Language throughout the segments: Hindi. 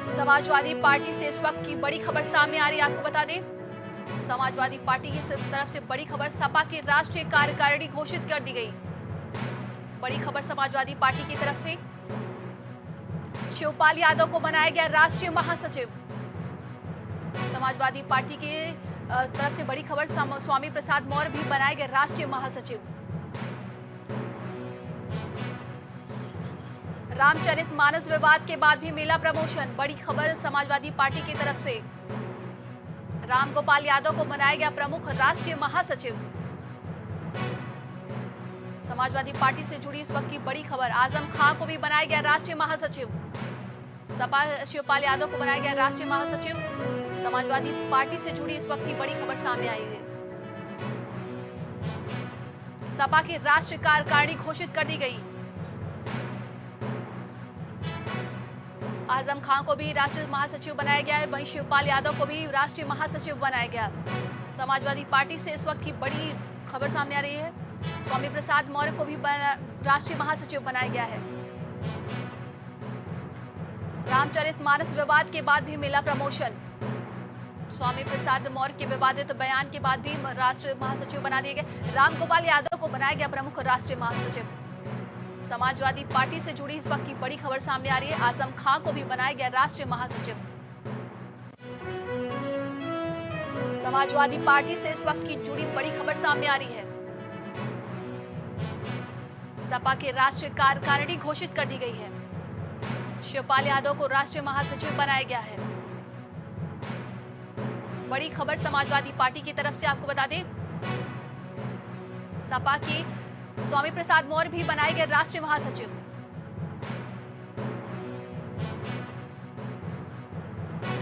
समाजवादी पार्टी से इस वक्त की बड़ी खबर सामने आ रही है। आपको बता दें, समाजवादी पार्टी की तरफ से बड़ी खबर, सपा की राष्ट्रीय कार्यकारिणी घोषित कर दी गई। बड़ी खबर समाजवादी पार्टी की तरफ से, शिवपाल यादव को बनाया गया राष्ट्रीय महासचिव। समाजवादी पार्टी के तरफ से बड़ी खबर, स्वामी प्रसाद मौर्य भी बनाए गए राष्ट्रीय महासचिव। रामचरितमानस विवाद के बाद भी मिला प्रमोशन। बड़ी खबर समाजवादी पार्टी की तरफ से, रामगोपाल यादव को बनाया गया प्रमुख राष्ट्रीय महासचिव। समाजवादी पार्टी से जुड़ी इस वक्त की बड़ी खबर, आजम खां को भी बनाया गया राष्ट्रीय महासचिव। सपा शिवपाल यादव को बनाया गया राष्ट्रीय महासचिव। समाजवादी पार्टी से जुड़ी इस वक्त की बड़ी खबर सामने आई है। सपा की राष्ट्रीय कार्यकारिणी घोषित कर दी गई। आजम खां को भी राष्ट्रीय महासचिव बनाया गया है, वहीं शिवपाल यादव को भी राष्ट्रीय महासचिव बनाया गया। समाजवादी पार्टी से इस वक्त की बड़ी खबर सामने आ रही है। स्वामी प्रसाद मौर्य को भी राष्ट्रीय महासचिव बनाया गया है। रामचरितमानस विवाद के बाद भी मिला प्रमोशन। स्वामी प्रसाद मौर्य के विवादित बयान के बाद भी राष्ट्रीय महासचिव बना दिए गए। रामगोपाल यादव को बनाया गया प्रमुख राष्ट्रीय महासचिव। समाजवादी पार्टी से जुड़ी इस वक्त की बड़ी खबर सामने आ रही है। आजम खां को भी बनाया गया राष्ट्रीय महासचिव। समाजवादी पार्टी से इस वक्त की जुड़ी बड़ी खबर सामने आ रही है। सपा के राष्ट्रीय कार्यकारिणी घोषित कर दी गई है। शिवपाल यादव को राष्ट्रीय महासचिव बनाया गया है। बड़ी खबर समाजवादी पार्टी की तरफ से, आपको बता दें, सपा की स्वामी प्रसाद मौर्य भी बनाए गए राष्ट्रीय महासचिव।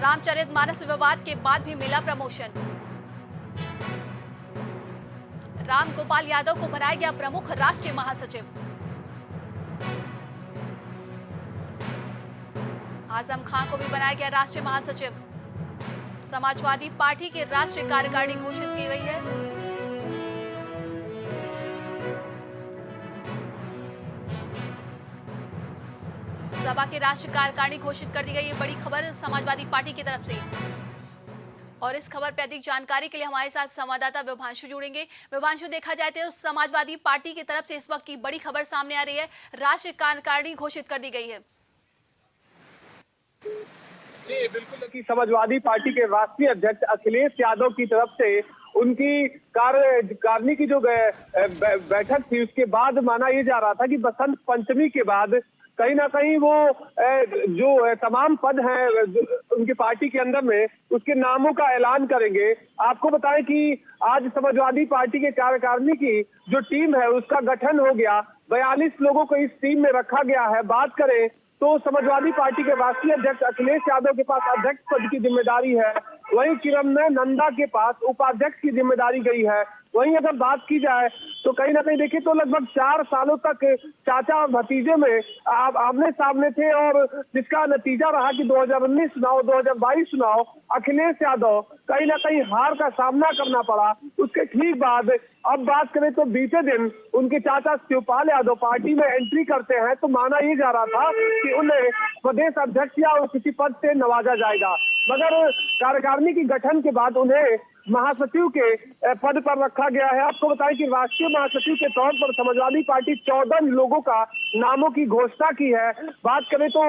रामचरितमानस विवाद के बाद भी मिला प्रमोशन। रामगोपाल यादव को बनाया गया प्रमुख राष्ट्रीय महासचिव। आजम खां को भी बनाया गया राष्ट्रीय महासचिव। समाजवादी पार्टी की राष्ट्रीय कार्यकारिणी घोषित की गई है। सपा की राष्ट्रीय कार्यकारिणी घोषित कर दी गई है। बड़ी खबर समाजवादी पार्टी की तरफ से। और इस खबर पर अधिक जानकारी के लिए हमारे साथ संवाददाता विभांशु जुड़ेंगे। विभांशु, देखा जाए तो समाजवादी पार्टी की तरफ से इस वक्त की बड़ी खबर सामने आ रही है, राष्ट्रीय कार्यकारिणी घोषित कर दी गई है। जी बिल्कुल, कि समाजवादी पार्टी के राष्ट्रीय अध्यक्ष अखिलेश यादव की तरफ से उनकी कार्यकारिणी की जो बैठक थी, उसके बाद माना यह जा रहा था कि बसंत पंचमी के बाद कहीं ना कहीं वो जो तमाम पद हैं उनकी पार्टी के अंदर में, उसके नामों का ऐलान करेंगे। आपको बताएं कि आज समाजवादी पार्टी के कार्यकारिणी की जो टीम है उसका गठन हो गया। 42 लोगों को इस टीम में रखा गया है। बात करें तो समाजवादी पार्टी के राष्ट्रीय अध्यक्ष अखिलेश यादव के पास अध्यक्ष पद की जिम्मेदारी है, वहीं किरणमय नंदा के पास उपाध्यक्ष की जिम्मेदारी गई है। वहीं अगर बात की जाए तो कहीं ना कहीं देखिए तो लगभग 4 सालों तक चाचा और भतीजे में आमने सामने थे, और जिसका नतीजा रहा कि 2019 चुनाव, 2022 चुनाव अखिलेश यादव कहीं ना कहीं हार का सामना करना पड़ा। उसके ठीक बाद अब बात करें तो बीते दिन उनके चाचा शिवपाल यादव पार्टी में एंट्री करते हैं, तो माना ये जा रहा था कि उन्हें प्रदेश अध्यक्ष या किसी पद से नवाजा जाएगा, मगर कार्यकारिणी की गठन के बाद उन्हें महासचिव के पद पर रखा गया है। आपको बताएं कि राष्ट्रीय महासचिव के तौर पर समाजवादी पार्टी 14 लोगों का नामों की घोषणा की है। बात करें तो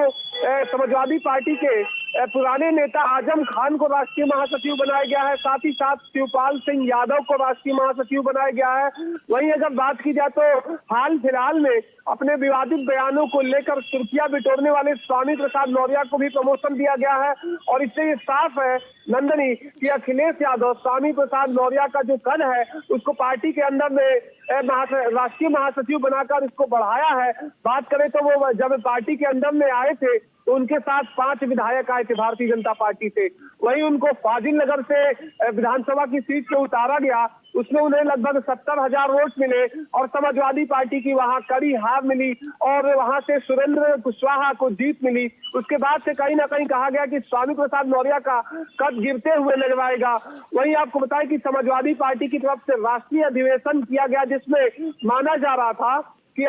समाजवादी पार्टी के पुराने नेता आजम खान को राष्ट्रीय महासचिव बनाया गया है, साथ ही साथ शिवपाल सिंह यादव को राष्ट्रीय महासचिव बनाया गया है। वहीं अगर बात की जाए तो हाल फिलहाल में अपने विवादित बयानों को लेकर सुर्खियां बिटोरने वाले स्वामी प्रसाद मौर्य को भी प्रमोशन दिया गया है, और इससे ये साफ है नंदनी कि अखिलेश यादव स्वामी प्रसाद मौर्य का जो कद है उसको पार्टी के अंदर में राष्ट्रीय महासचिव बनाकर इसको बढ़ाया है। बात करें तो वो जब पार्टी के अंदर में आए थे तो उनके साथ 5 विधायक आए थे भारतीय जनता पार्टी से। वहीं उनको फाजिल नगर से विधानसभा की सीट से उतारा गया, उसमें उन्हें लगभग 70,000 वोट मिले और समाजवादी पार्टी की वहां कड़ी हार मिली और वहां से सुरेंद्र कुशवाहा को जीत मिली। उसके बाद से कहीं ना कहीं कहा गया कि स्वामी प्रसाद मौर्य का कद गिरते हुए नजर आएगा। वहीं आपको बताएं कि समाजवादी पार्टी की तरफ से राष्ट्रीय अधिवेशन किया गया, जिसमें माना जा रहा था कि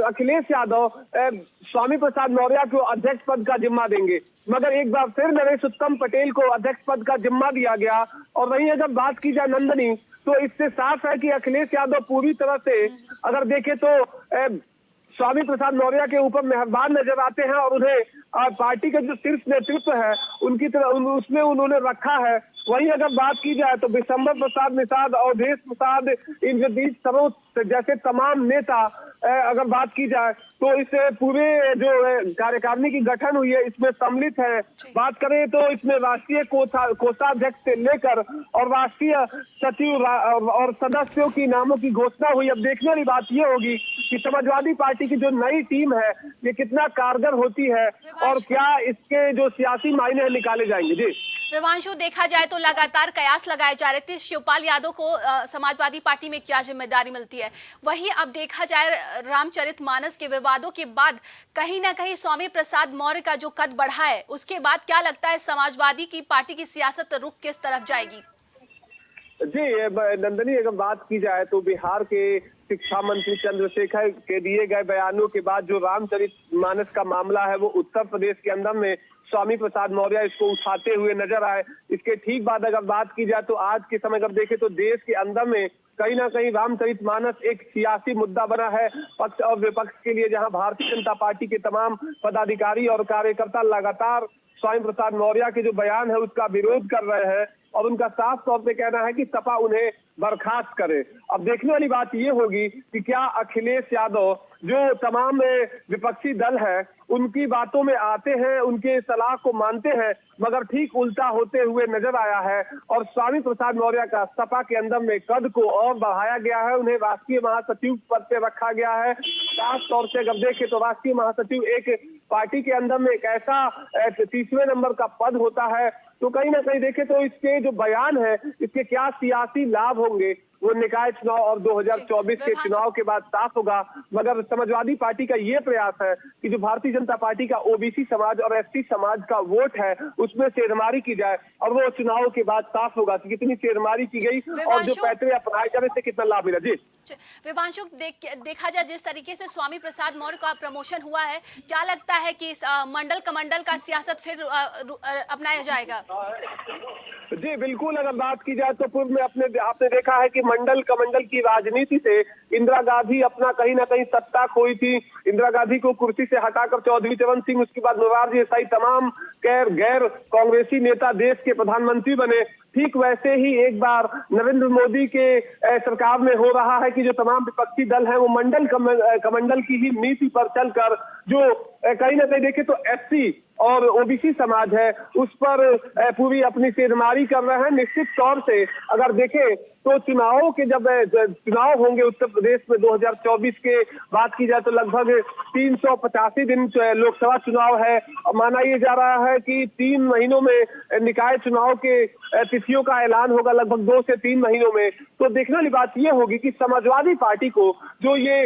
अखिलेश यादव स्वामी प्रसाद मौर्य को अध्यक्ष पद का जिम्मा देंगे, मगर एक बार फिर नरेश उत्तम पटेल को अध्यक्ष पद का जिम्मा दिया गया। और वहीं अगर बात की जाए नंदनी, तो इससे साफ है कि अखिलेश यादव पूरी तरह से अगर देखें तो स्वामी प्रसाद मौर्य के ऊपर मेहरबान नजर आते हैं और उन्हें पार्टी का जो शीर्ष नेतृत्व है उनकी तरह उसमें उन्होंने रखा है। वहीं अगर बात की जाए तो विशंबर प्रसाद निषाद, अवधेश प्रसाद, इंद्रजीत सरोज जैसे तमाम नेता अगर बात की जाए तो इस पूरे जो कार्यकारिणी की गठन हुई है इसमें सम्मिलित है। बात करें तो इसमें राष्ट्रीय कोषाध्यक्ष से लेकर और राष्ट्रीय सचिव और सदस्यों की नामों की घोषणा हुई। अब देखने वाली बात यह होगी कि समाजवादी पार्टी की जो नई टीम है ये कितना कारगर होती है और क्या इसके जो सियासी मायने निकाले जाएंगे। जी विभांशु, देखा जाए तो लगातार कयास लगाए जा रहे थे शिवपाल यादव को समाजवादी पार्टी में क्या जिम्मेदारी मिलती है। वहीं अब देखा जाए रामचरितमानस के विवादों के बाद कहीं ना कहीं स्वामी प्रसाद मौर्य का जो कद बढ़ा है, उसके बाद क्या लगता है समाजवादी की पार्टी की सियासत रुख किस तरफ जाएगी? जी नंदनी, अगर बात की जाए तो बिहार के शिक्षा मंत्री चंद्रशेखर के दिए गए बयानों के बाद जो रामचरितमानस का मामला है वो उत्तर प्रदेश के अंदर में स्वामी प्रसाद मौर्य इसको उठाते हुए नजर आए। इसके ठीक बाद अगर बात की जाए तो आज के समय अगर देखें तो देश के अंदर में कहीं ना कहीं रामचरितमानस एक सियासी मुद्दा बना है पक्ष और विपक्ष के लिए, जहां भारतीय जनता पार्टी के तमाम पदाधिकारी और कार्यकर्ता लगातार स्वामी प्रसाद मौर्य के जो बयान है उसका विरोध कर रहे हैं और उनका साफ तौर पे कहना है कि सपा उन्हें बर्खास्त करे। अब देखने वाली बात ये होगी कि क्या अखिलेश यादव जो तमाम विपक्षी दल है उनकी बातों में आते हैं, उनके सलाह को मानते हैं, मगर ठीक उल्टा होते हुए नजर आया है और स्वामी प्रसाद मौर्य का सपा के अंदर में कद को और बढ़ाया गया है, उन्हें राष्ट्रीय महासचिव पद पे रखा गया है। साफ तौर से अगर देखें तो राष्ट्रीय महासचिव एक पार्टी के अंदर में एक ऐसा 30वें नंबर का पद होता है, तो कहीं ना कहीं देखें तो इसके जो बयान है इसके क्या सियासी लाभ होंगे वो निकाय चुनाव और 2024 के चुनाव के बाद साफ होगा। मगर समाजवादी पार्टी का ये प्रयास है कि जो भारतीय जनता पार्टी का ओबीसी समाज और एसटी समाज का वोट है उसमें सेधमारी की जाए और वो चुनाव के बाद साफ होगा कि कितनी सेधमारी की गई और जो पैतरे अपनाए जाने से कितना लाभ मिला। जी विभांशु, देखा जाए जिस तरीके से स्वामी प्रसाद मौर्य का प्रमोशन हुआ है, क्या लगता है कि इस मंडल कमंडल का सियासत फिर अपनाया जाएगा? जी बिल्कुल, अगर बात की जाए तो पूर्व में आपने देखा है कि मंडल कमंडल की राजनीति से इंदिरा गांधी अपना कहीं ना कहीं सत्ता खोई थी। इंदिरा गांधी को कुर्सी से हटाकर चौधरी चरण सिंह, उसके बाद मोरारजी देसाई, तमाम गैर कांग्रेसी नेता देश के प्रधानमंत्री बने। ठीक वैसे ही एक बार नरेंद्र मोदी के सरकार में हो रहा है कि जो तमाम विपक्षी दल हैं वो मंडल कमंडल की ही नीति पर चलकर जो कहीं ना कहीं देखे तो एससी और ओबीसी समाज है उस पर पूरी अपनी सेधमारी कर रहे हैं। निश्चित तौर से अगर देखें तो चुनावों के जब चुनाव होंगे उत्तर प्रदेश में 2024 के बात की जाए तो लगभग 385 दिन लोकसभा चुनाव है और माना ये जा रहा है कि 3 महीनों में निकाय चुनाव के तिथियों का ऐलान होगा, लगभग 2 से 3 महीनों में। तो देखने वाली बात ये होगी कि समाजवादी पार्टी को जो ये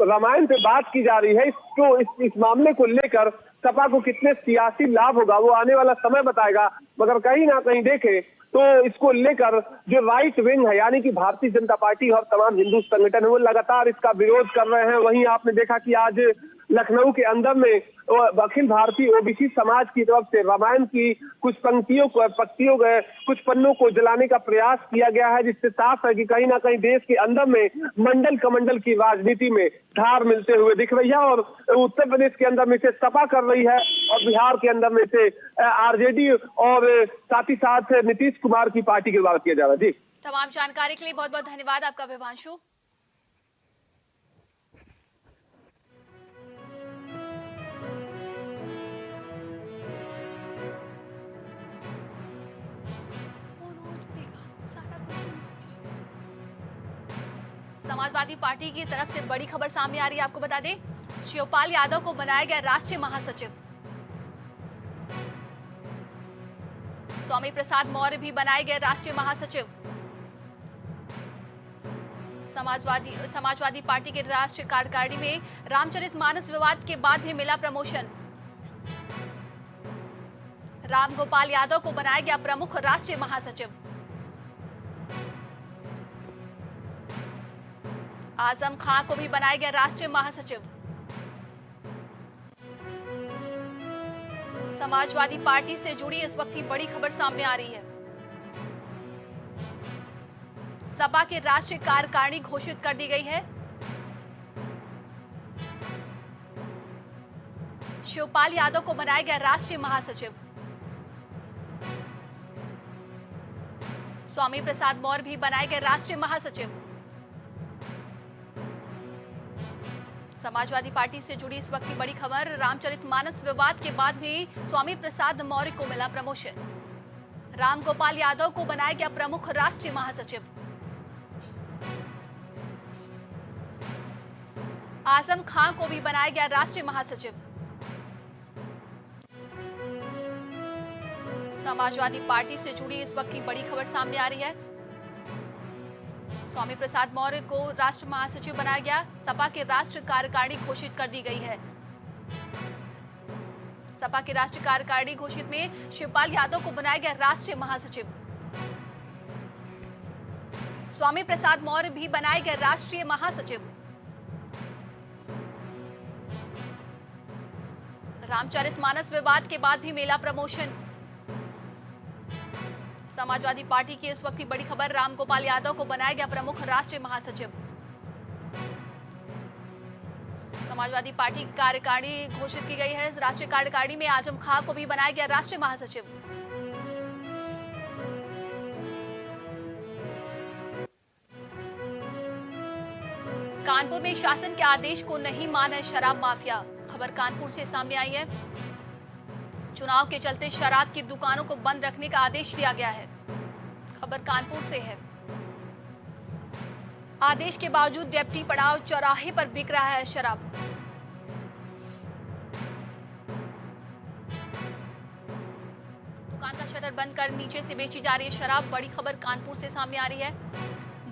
रामायण पे बात की जा रही है इसको इस मामले को लेकर सपा को कितने सियासी लाभ होगा वो आने वाला समय बताएगा। मगर कहीं ना कहीं देखें तो इसको लेकर जो राइट विंग है यानी कि भारतीय जनता पार्टी और तमाम हिंदू संगठन है वो लगातार इसका विरोध कर रहे हैं। वहीं आपने देखा कि आज लखनऊ के अंदर में अखिल भारतीय ओबीसी समाज की तरफ से रामायण की कुछ कुछ पन्नों को जलाने का प्रयास किया गया है, जिससे साफ है कि कहीं ना कहीं देश के अंदर में मंडल कमंडल की राजनीति में धार मिलते हुए दिख रही है और उत्तर प्रदेश के अंदर में से सपा कर रही है और बिहार के अंदर में से आरजेडी और साथ ही साथ नीतीश कुमार की पार्टी की बात किया जा रहा है। जी तमाम जानकारी के लिए बहुत बहुत धन्यवाद आपका विभांशु। समाजवादी पार्टी की तरफ से बड़ी खबर सामने आ रही है। आपको बता दें, शिवपाल यादव को बनाया गया राष्ट्रीय महासचिव। स्वामी प्रसाद मौर्य भी बनाए गए राष्ट्रीय महासचिव। समाजवादी पार्टी के राष्ट्रीय कार्यकारिणी में रामचरितमानस विवाद के बाद भी मिला प्रमोशन। राम गोपाल यादव को बनाया गया प्रमुख राष्ट्रीय महासचिव। आजम खां को भी बनाया गया राष्ट्रीय महासचिव। समाजवादी पार्टी से जुड़ी इस वक्त की बड़ी खबर सामने आ रही है। सपा की राष्ट्रीय कार्यकारिणी घोषित कर दी गई है। शिवपाल यादव को बनाया गया राष्ट्रीय महासचिव। स्वामी प्रसाद मौर्य भी बनाए गए राष्ट्रीय महासचिव। समाजवादी पार्टी से जुड़ी इस वक्त की बड़ी खबर, रामचरितमानस विवाद के बाद भी स्वामी प्रसाद मौर्य को मिला प्रमोशन। रामगोपाल यादव को बनाया गया प्रमुख राष्ट्रीय महासचिव। आजम खां को भी बनाया गया राष्ट्रीय महासचिव। समाजवादी पार्टी से जुड़ी इस वक्त की बड़ी खबर सामने आ रही है। स्वामी प्रसाद मौर्य को राष्ट्र महासचिव बनाया गया। सपा की राष्ट्रीय कार्यकारिणी घोषित कर दी गई है। सपा की राष्ट्रीय कार्यकारिणी घोषित में शिवपाल यादव को बनाया गया राष्ट्रीय महासचिव। स्वामी प्रसाद मौर्य भी बनाए गए राष्ट्रीय महासचिव। रामचरितमानस विवाद के बाद भी मिला प्रमोशन। समाजवादी पार्टी की इस वक्त की बड़ी खबर, रामगोपाल यादव को बनाया गया प्रमुख राष्ट्रीय महासचिव। समाजवादी पार्टी की कार्यकारिणी घोषित की गई है। इस राष्ट्रीय कार्यकारिणी में आजम खां को भी बनाया गया राष्ट्रीय महासचिव। कानपुर में शासन के आदेश को नहीं माना शराब माफिया। खबर कानपुर से सामने आई है। चुनाव के चलते शराब की दुकानों को बंद रखने का आदेश दिया गया है। खबर कानपुर से है। आदेश के बावजूद डेप्टी पड़ाव चौराहे पर बिक रहा है शराब। दुकान का शटर बंद कर नीचे से बेची जा रही है शराब। बड़ी खबर कानपुर से सामने आ रही है।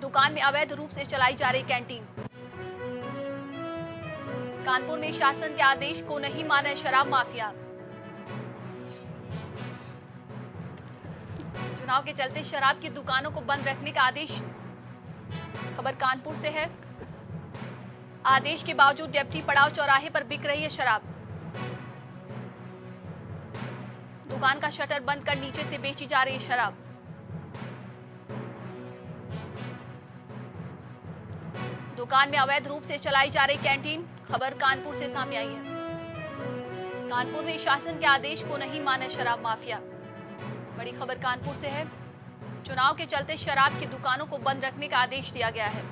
दुकान में अवैध रूप से चलाई जा रही कैंटीन। कानपुर में शासन के आदेश को नहीं माना शराब माफिया। चुनाव के चलते शराब की दुकानों को बंद रखने का आदेश। खबर कानपुर से है। आदेश के बावजूद डेप्टी पड़ाव चौराहे पर बिक रही है शराब। दुकान का शटर बंद कर नीचे से बेची जा रही है शराब। दुकान में अवैध रूप से चलाई जा रही कैंटीन। खबर कानपुर से सामने आई है। कानपुर में शासन के आदेश को नहीं माना शराब माफिया। बड़ी खबर कानपुर से है। चुनाव के चलते शराब की दुकानों को बंद रखने का आदेश दिया गया है।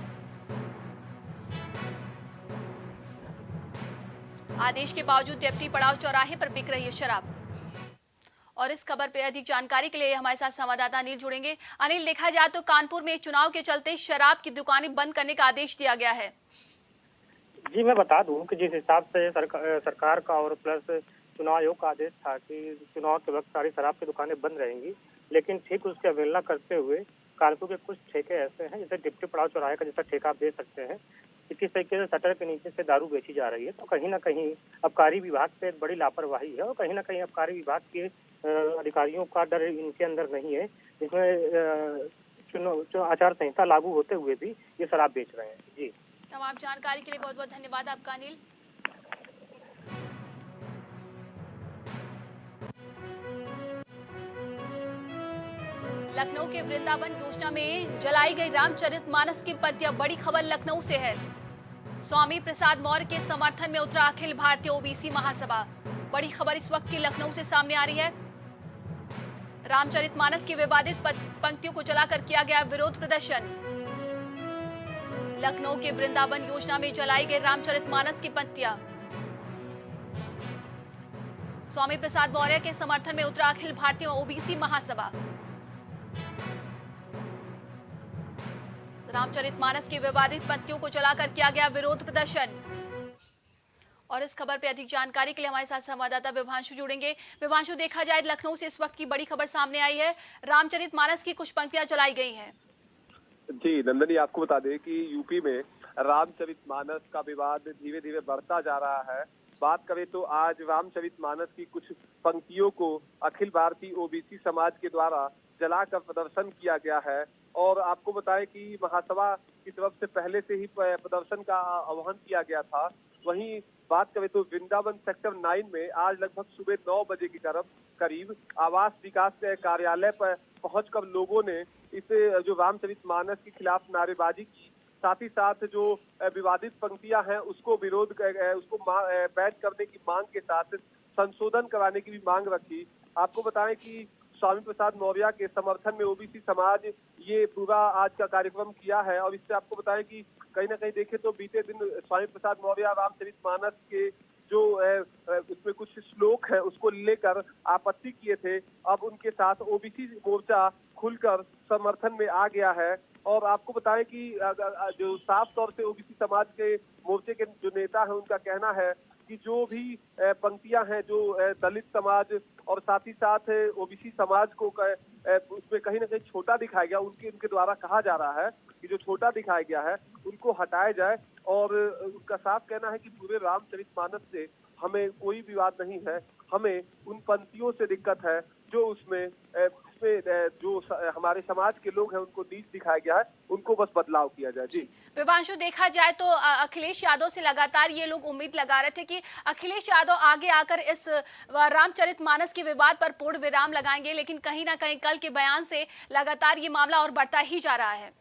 आदेश के बावजूद डेप्टी पड़ाव चौराहे पर बिक रही है शराब। और इस खबर पे अधिक जानकारी के लिए हमारे साथ संवाददाता अनिल जुड़ेंगे। अनिल, देखा जाए तो कानपुर में चुनाव के चलते शराब की दुकानें बंद करने का आदेश दिया गया है। जी, मैं बता दूं कि जिस हिसाब से सरकार का और प्लस चुनाव आयोग का आदेश था कि चुनाव के वक्त सारी शराब की दुकानें बंद रहेंगी, लेकिन ठीक उसकी अवहेलना करते हुए कानपुर के कुछ ठेके ऐसे हैं, जैसे डिप्टी पड़ाव चौराहे का जैसा ठेका आप दे सकते हैं, किस तरीके से शटर के नीचे से दारू बेची जा रही है। तो कहीं ना कहीं आबकारी विभाग से बड़ी लापरवाही है और कहीं ना कहीं आबकारी विभाग के अधिकारियों का डर इनके अंदर नहीं है, जिसमें आचार संहिता लागू होते हुए भी ये शराब बेच रहे हैं। जी, तमाम जानकारी के लिए बहुत बहुत धन्यवाद आपका अनिल। लखनऊ के वृंदावन योजना में जलाई गई रामचरितमानस की पत्तियां। बड़ी खबर लखनऊ से है। स्वामी प्रसाद मौर्य के समर्थन में उतरा अखिल भारतीय ओबीसी महासभा। बड़ी खबर इस वक्त की लखनऊ से सामने आ रही है। रामचरितमानस की विवादित पंक्तियों को जलाकर किया गया विरोध प्रदर्शन। लखनऊ के वृंदावन योजना में जलाई गई रामचरितमानस की पत्तियां। स्वामी प्रसाद मौर्य के समर्थन में उतरा अखिल भारतीय ओबीसी महासभा। रामचरितमानस की विवादित पंक्तियों को जलाकर किया गया विरोध प्रदर्शन। और इस खबर पे अधिक जानकारी के लिए हमारे साथ संवाददाता विभांशु जुड़ेंगे। विभांशु, देखा जाए लखनऊ से इस वक्त की बड़ी खबर सामने आई है। रामचरितमानस की कुछ पंक्तियां जलाई गई हैं। जी नंदनी, आपको बता दें कि यूपी में रामचरितमानस का विवाद धीरे धीरे बढ़ता जा रहा है बात करें तो आज रामचरितमानस की कुछ पंक्तियों को अखिल भारतीय ओबीसी समाज के द्वारा जलाकर प्रदर्शन किया गया है। और आपको बताएं कि महासभा की तरफ से पहले से ही प्रदर्शन का आह्वान किया गया था। वहीं बात करें तो वृंदावन सेक्टर 9 में आज लगभग सुबह 9 बजे की करीब आवास विकास कार्यालय पर पहुंचकर लोगों ने इस जो रामचरितमानस के खिलाफ नारेबाजी की, साथ ही साथ जो विवादित पंक्तियां हैं उसको बैन करने की मांग के साथ संशोधन कराने की भी मांग रखी। आपको बताएं कि स्वामी प्रसाद मौर्य के समर्थन में ओबीसी समाज ये पूरा आज का कार्यक्रम किया है। और इससे आपको बताएं कि कहीं ना कहीं देखें तो बीते दिन स्वामी प्रसाद मौर्य रामचरितमानस के जो उसमें कुछ श्लोक है उसको लेकर आपत्ति किए थे। अब उनके साथ ओबीसी मोर्चा खुलकर समर्थन में आ गया है। और आपको बताएं कि जो साफ तौर से ओबीसी समाज के मोर्चे के जो नेता है उनका कहना है कि जो भी पंक्तियां हैं जो दलित समाज और साथ ही साथ ओबीसी समाज को उसमें कहीं ना कहीं छोटा दिखाया गया, उनके द्वारा कहा जा रहा है कि जो छोटा दिखाया गया है उनको हटाया जाए। और उनका साफ कहना है कि पूरे रामचरितमानस से हमें कोई विवाद नहीं है, हमें उन पंक्तियों से दिक्कत है जो उसमें जो हमारे समाज के लोग हैं उनको नीच दिखाया गया है, उनको बस बदलाव किया जाए। जी विभांशु, देखा जाए तो अखिलेश यादव से लगातार ये लोग उम्मीद लगा रहे थे कि अखिलेश यादव आगे आकर इस रामचरितमानस के विवाद पर पूर्ण विराम लगाएंगे, लेकिन कहीं ना कहीं कल के बयान से लगातार ये मामला और बढ़ता ही जा रहा है।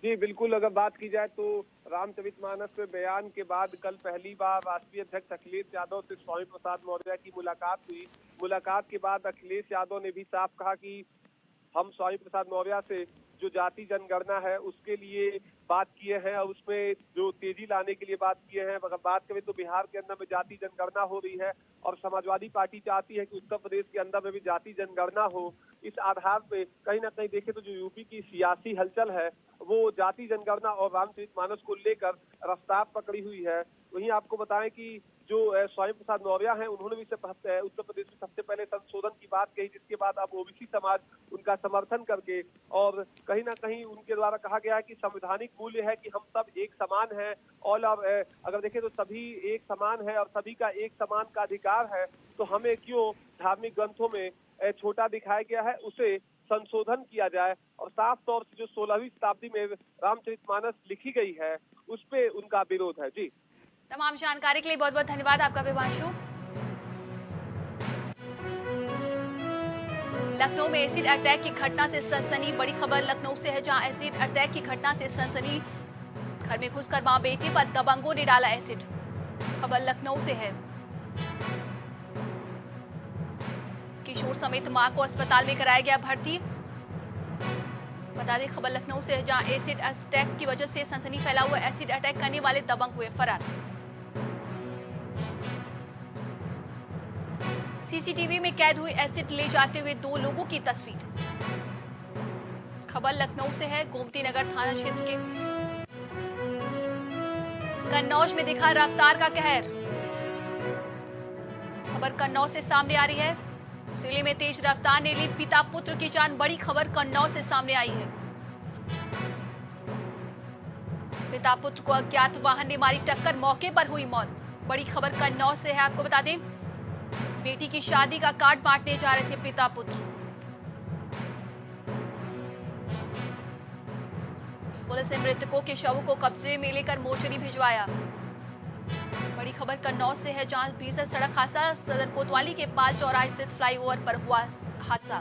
जी बिल्कुल, अगर बात की जाए तो रामचरितमानस पे बयान के बाद कल पहली बार राष्ट्रीय अध्यक्ष अखिलेश यादव से स्वामी प्रसाद मौर्य की मुलाकात हुई। मुलाकात के बाद अखिलेश यादव ने भी साफ कहा कि हम स्वामी प्रसाद मौर्य से जो जाति जनगणना है उसके लिए बात किए हैं और उसमें जो तेजी लाने के लिए बात किए हैं। अगर बात करें तो बिहार के अंदर में जाति जनगणना हो रही है और समाजवादी पार्टी चाहती है कि उत्तर प्रदेश के अंदर में भी जाति जनगणना हो। इस आधार पे कहीं ना कहीं देखें तो जो यूपी की सियासी हलचल है वो जाति जनगणना और रामचरितमानस को लेकर रफ्तार पकड़ी हुई है। वहीं आपको बताएं कि जो स्वामी प्रसाद मौर्य हैं उन्होंने भी उत्तर प्रदेश में सबसे पहले संशोधन की बात कही, जिसके बाद अब ओबीसी समाज उनका समर्थन करके और कहीं ना कहीं उनके द्वारा कहा गया है कि संवैधानिक मूल्य है कि हम सब एक समान हैं और अगर देखें तो सभी एक समान है और सभी का एक समान का अधिकार है, तो हमें क्यों धार्मिक ग्रंथों में छोटा दिखाया गया है उसे संशोधन किया जाए। और साफ तौर से जो 16वीं शताब्दी में रामचरितमानस लिखी गई है उस पे उनका विरोध है। जी तमाम जानकारी के लिए बहुत बहुत धन्यवाद आपका विभांशु। लखनऊ में एसिड अटैक की घटना से सनसनी, बड़ी खबर लखनऊ से है जहां एसिड अटैक की घटना से सनसनी। घर में घुसकर मां बेटे पर दबंगों ने डाला एसिड। खबर लखनऊ से है। किशोर समेत मां को अस्पताल में कराया गया भर्ती। बता दें खबर लखनऊ से है जहां एसिड अटैक की वजह से सनसनी फैला हुआ। एसिड अटैक करने वाले दबंग हुए फरार। सीसीटीवी में कैद हुई एसिड ले जाते हुए 2 लोगों की तस्वीर। खबर लखनऊ से है। गोमती नगर थाना क्षेत्र के कन्नौज में दिखा रफ्तार का कहर। खबर कन्नौज से सामने आ रही है। जिले में तेज रफ्तार ने ली पिता पुत्र की जान, बड़ी खबर कन्नौज से सामने आई है। पिता पुत्र को अज्ञात वाहन ने मारी टक्कर, मौके पर हुई मौत। बड़ी खबर कन्नौज से है। आपको बता दें बेटी की शादी का कार्ड बांटने जा रहे थे पिता पुत्र। पुलिस ने मृतकों के शवों को कब्जे में लेकर मोर्चरी भिजवाया। बड़ी खबर कन्नौज से है जहां भीषण सड़क हादसा, सदर कोतवाली के पाल चौराहे स्थित फ्लाईओवर पर हुआ हादसा।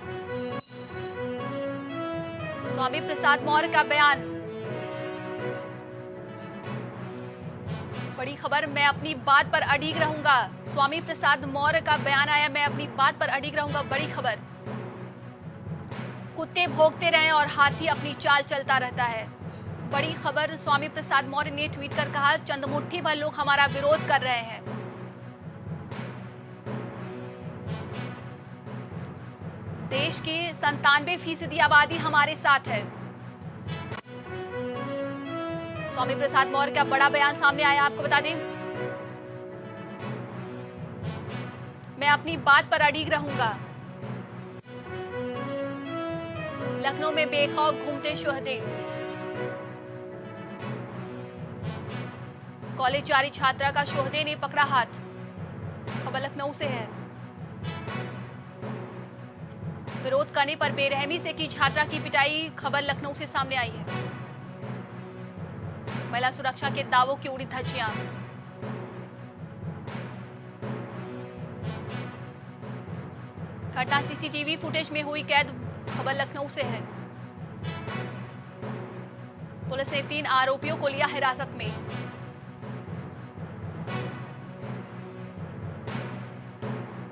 स्वामी प्रसाद मौर्य का बयान। बड़ी खबर, मैं अपनी बात पर अडिग रहूंगा। स्वामी प्रसाद मौर्य का बयान आया, मैं अपनी बात पर अडिग रहूंगा। बड़ी खबर, कुत्ते भौंकते रहे और हाथी अपनी चाल चलता रहता है। बड़ी खबर, स्वामी प्रसाद मौर्य ने ट्वीट कर कहा, चंद मुट्ठी भर लोग हमारा विरोध कर रहे हैं। देश की 97% आबादी हमारे साथ है। स्वामी प्रसाद मौर्य का बड़ा बयान सामने आया। आपको बता दें मैं अपनी बात पर अडिग रहूंगा। लखनऊ में बेखौफ घूमते शुहदे। कॉलेज जा रही छात्रा का शोहदे ने पकड़ा हाथ। खबर लखनऊ से है। विरोध करने पर बेरहमी से की छात्रा की पिटाई। खबर लखनऊ से सामने आई है। महिला सुरक्षा के दावों की उड़ी धज्जियां। घटना सीसीटीवी फुटेज में हुई कैद। खबर लखनऊ से है। पुलिस ने 3 आरोपियों को लिया हिरासत में।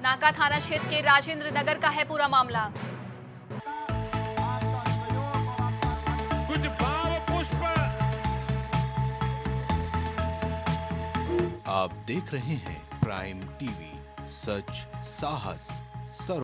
नाका थाना क्षेत्र के राजेंद्र नगर का है पूरा मामला। कुछ भाव पुष्प। आप देख रहे हैं प्राइम टीवी, सच साहस सरोकार।